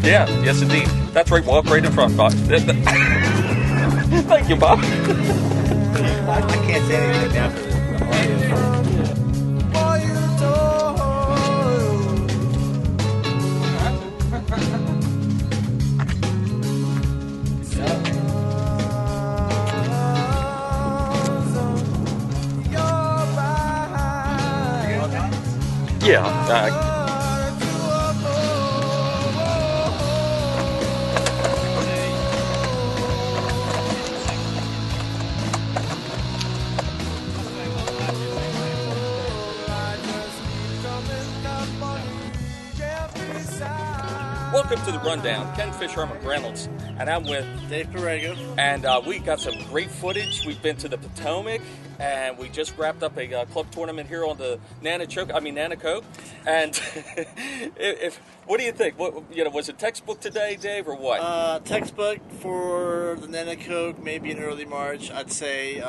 Yeah, yes indeed. That's right, walk right in front, Bob. Thank you, Bob. I can't say anything now because the audio. Yeah. Welcome to the Rundown. Ken Fisherman, Reynolds, and I'm with Dave Perrego. And we got some great footage. We've been to the Potomac, and we just wrapped up a club tournament here on the Nanacoke. And what do you think? Was it textbook today, Dave, or what? Textbook for the Nanacoke, maybe in early March. I'd say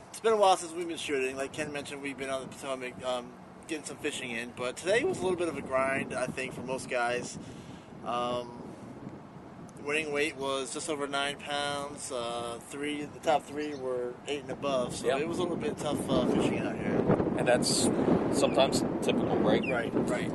it's been a while since we've been shooting. Like Ken mentioned, we've been on the Potomac getting some fishing in. But today was a little bit of a grind, I think, for most guys. Winning weight was just over 9 pounds. The top three were 8 and above, so It was a little bit tough fishing out here. And that's sometimes typical, right? Right.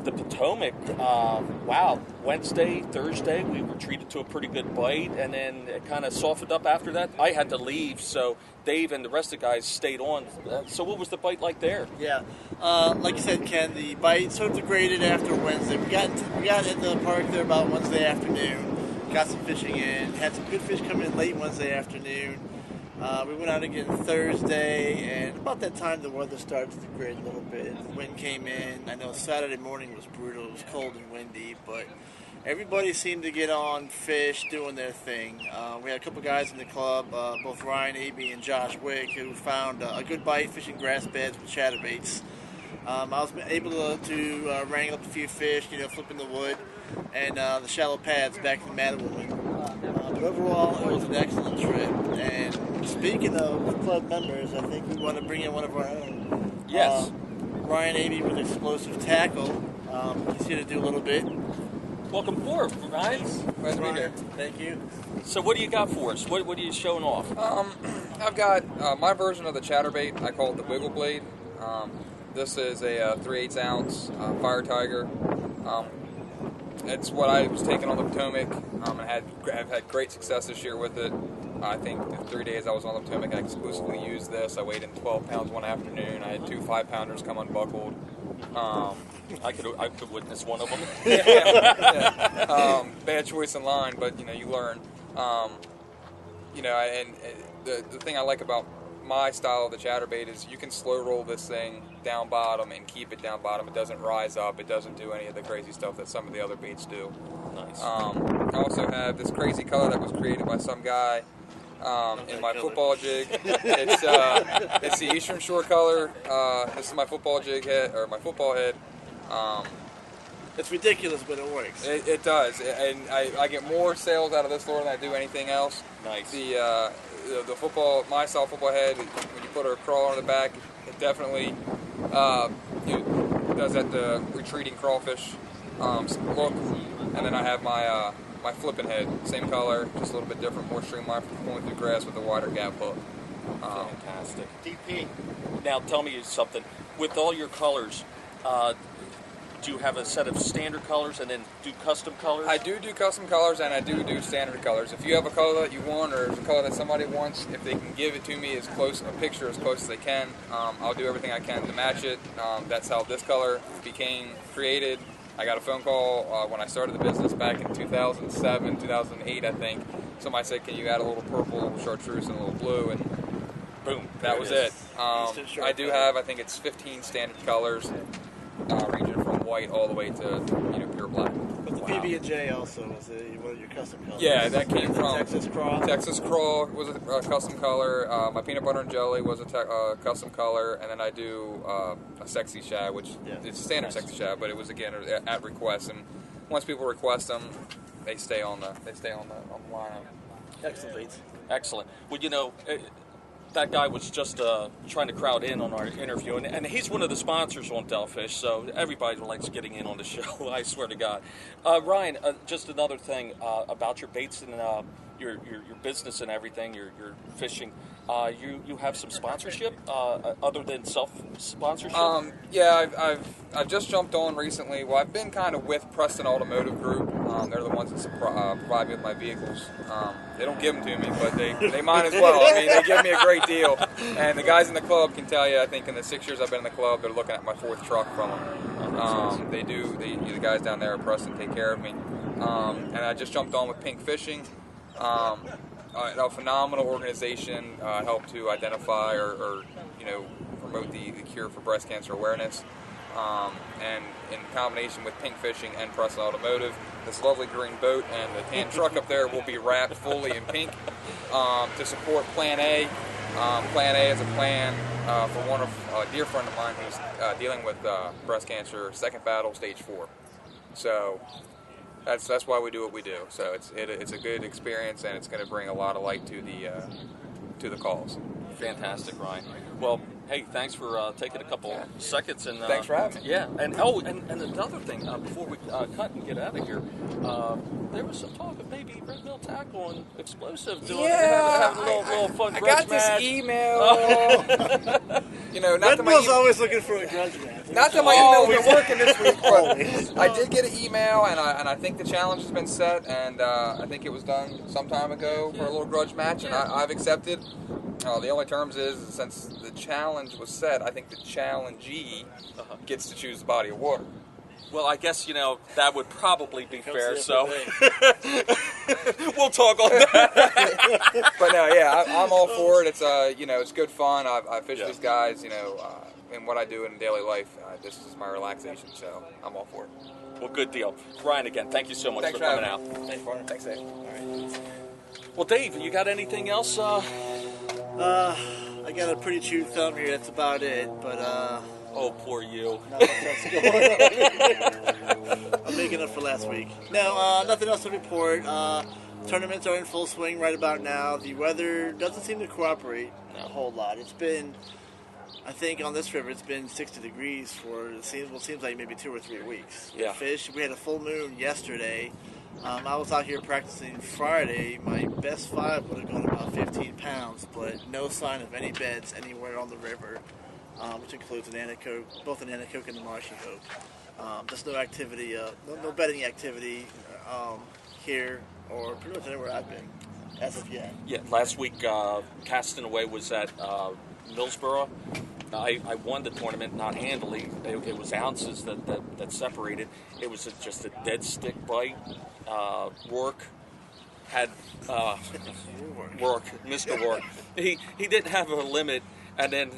The Potomac, wow, Wednesday, Thursday, we were treated to a pretty good bite, and then it kind of softened up after that. I had to leave, so Dave and the rest of the guys stayed on. So what was the bite like there? Yeah, like you said, Ken, the bite sort of degraded after Wednesday. We got in the park there about Wednesday afternoon, got some fishing in, had some good fish coming in late Wednesday afternoon. We went out again Thursday, and about that time the weather started to degrade a little bit. The wind came in. I know Saturday morning was brutal. It was cold and windy, but everybody seemed to get on fish, doing their thing. We had a couple guys in the club, both Ryan, Abey, and Josh Wick, who found a good bite fishing grass beds with chatterbaits. I was able to wrangle up a few fish, flipping the wood, and the shallow pads back in the Mattawoman. But overall, it was an excellent trip. And speaking of club members, I think we want to bring in one of our own. Yes. Ryan Abey with Explosive Tackle. He's here to do a little bit. Welcome aboard, Ryan. Glad to be here. Thank you. So what do you got for us? What are you showing off? I've got my version of the chatterbait. I call it the Wiggle Blade. This is a 3/8 ounce Fire Tiger. It's what I was taking on the Potomac, and I've had great success this year with it. I think the 3 days I was on the Potomac, I exclusively used this. I weighed in 12 pounds one afternoon. I had 2 5-pounders come unbuckled. I could witness one of them. Bad choice in line, but you learn. And the thing I like about my style of the chatterbait is you can slow roll this thing down bottom and keep it down bottom. It doesn't rise up. It doesn't do any of the crazy stuff that some of the other baits do. Nice. I also have this crazy color that was created by some guy in my football jig. It's the Eastern Shore color. This is my football jig head, or my football head. It's ridiculous, but it works. It does, and I get more sales out of this lure than I do anything else. Nice. The football, my style football head, when you put a crawler on the back, it definitely does that the retreating crawfish look. And then I have my my flipping head, same color, just a little bit different, more streamlined for going through grass with a wider gap hook. Fantastic. DP. Now tell me something. With all your colors, do you have a set of standard colors and then do custom colors? I do custom colors, and I do standard colors. If you have a color that you want, or a color that somebody wants, if they can give it to me as close, a picture as close as they can, I'll do everything I can to match it. That's how this color became created. I got a phone call when I started the business back in 2007, 2008, I think. Somebody said, can you add a little purple, a little chartreuse, and a little blue, and boom, that was it. I do have, I think it's 15 standard colors, ranging from white all the way to pure black. But the PB&J also was one of your custom colors. Yeah, that came from Texas Craw. Texas Craw was a custom color. My peanut butter and jelly was a custom color, and then I do a sexy shad, which it's a standard sexy shad, but it was again at request. And once people request them, they stay on the lineup. Excellent baits. Excellent. Well, that guy was just trying to crowd in on our interview, and he's one of the sponsors on Delfish, so everybody likes getting in on the show. I swear to God. Ryan, just another thing about your baits and your business and everything, your fishing. You have some sponsorship other than self-sponsorship? Yeah, I've just jumped on recently. Well, I've been kind of with Preston Automotive Group. They're the ones that provide me with my vehicles. They don't give them to me, but they might as well. I mean, they give me a great deal. And the guys in the club can tell you, I think in the 6 years I've been in the club, they're looking at my 4th truck from them. The guys down there at Preston take care of me. And I just jumped on with Pink Fishing. A phenomenal organization, help to identify or promote the cure for breast cancer awareness. And in combination with Pink Fishing and Preston Automotive, this lovely green boat and the tan truck up there will be wrapped fully in pink to support Plan A. Plan A is a plan for one of a dear friend of mine who's dealing with breast cancer, second battle, stage 4. So that's why we do what we do. So it's a good experience, and it's going to bring a lot of light to the calls. Fantastic, Ryan. Well, hey, thanks for taking a couple seconds. And thanks for having me. Yeah, and another thing, before we cut and get out of here, there was some talk of maybe Red Mill Tackle and Explosive having a little fun I grudge got this match. email. Not Red Mill's always looking for a grudge match. Not that my email's been working this week, but I did get an email, and I think the challenge has been set, and I think it was done some time ago for a little grudge match, and I've accepted. The only terms is, since the challenge was set, I think the challengee gets to choose the body of water. Well, I guess, that would probably be fair, so we'll talk on that. But no, yeah, I'm all for it. It's it's good fun. I fish with these guys, and what I do in daily life. This is my relaxation, so I'm all for it. Well, good deal. Ryan, again, thank you so much for coming out. Thanks, partner. Thanks, Dave. All right. Well, Dave, you got anything else? I got a pretty chewed thumb here. That's about it. But oh, poor you. nothing else going on. I'm making up for last week. No, nothing else to report. Tournaments are in full swing right about now. The weather doesn't seem to cooperate a whole lot. It's been, I think, on this river, it's been 60 degrees for it seems like maybe 2 or 3 weeks. Yeah. Fish. We had a full moon yesterday. I was out here practicing Friday. My best 5 would have gone about 15 pounds, but no sign of any beds anywhere on the river, which includes both an Anacoke and the Marshy Hoke. Just no activity, no bedding activity here or pretty much anywhere I've been as of yet. Yeah, last week, Casting Away was at Millsboro. I won the tournament, not handily. It was ounces that separated. It was just a dead stick bite. Rourke had Mr. Rourke. He didn't have a limit, and then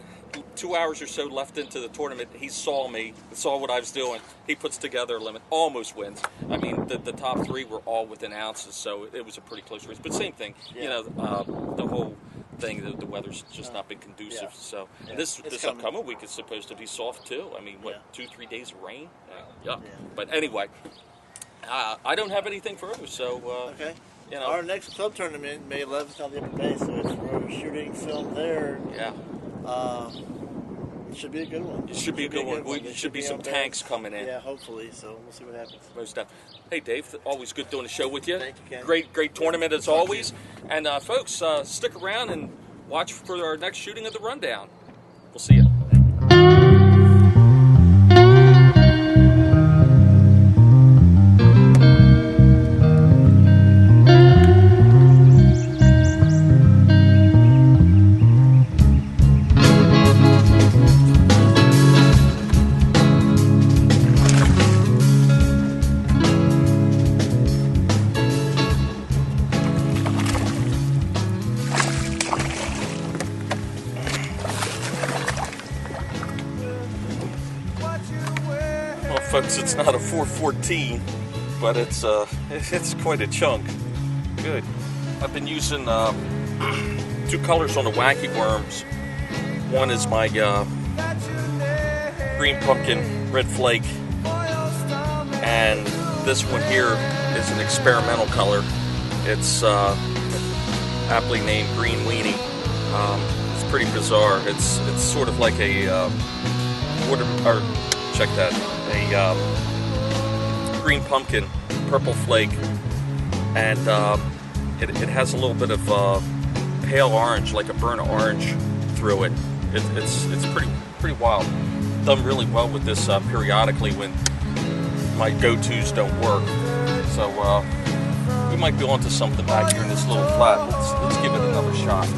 2 hours or so left into the tournament, he saw me, saw what I was doing. He puts together a limit, almost wins. I mean, the top 3 were all within ounces, so it was a pretty close race. But same thing, the whole thing, the weather's just not been conducive. Yeah. So and this upcoming week is supposed to be soft too. I mean, 2-3 days of rain? Yeah. But anyway, I don't have anything further. So okay. Our next club tournament, May 11th, on the Upper Bay, so we're shooting film there. Yeah. It should be a good one. It should be a good one. There should be some tanks coming in. Yeah, hopefully. So we'll see what happens. Most definitely. Hey, Dave, always good doing a show with you. Thank you, Ken. Great tournament as always. And folks, stick around and watch for our next shooting of the Rundown. We'll see you. Folks, it's not a 414, but it's quite a chunk. Good. I've been using 2 colors on the Wacky Worms. One is my green pumpkin red flake, and this one here is an experimental color. It's aptly named Green Weenie. It's pretty bizarre. It's sort of like a check that, a green pumpkin, purple flake, and it has a little bit of pale orange, like a burnt orange through it. It's pretty wild. Done really well with this periodically when my go-tos don't work. So we might be onto something back here in this little flat. Let's give it another shot.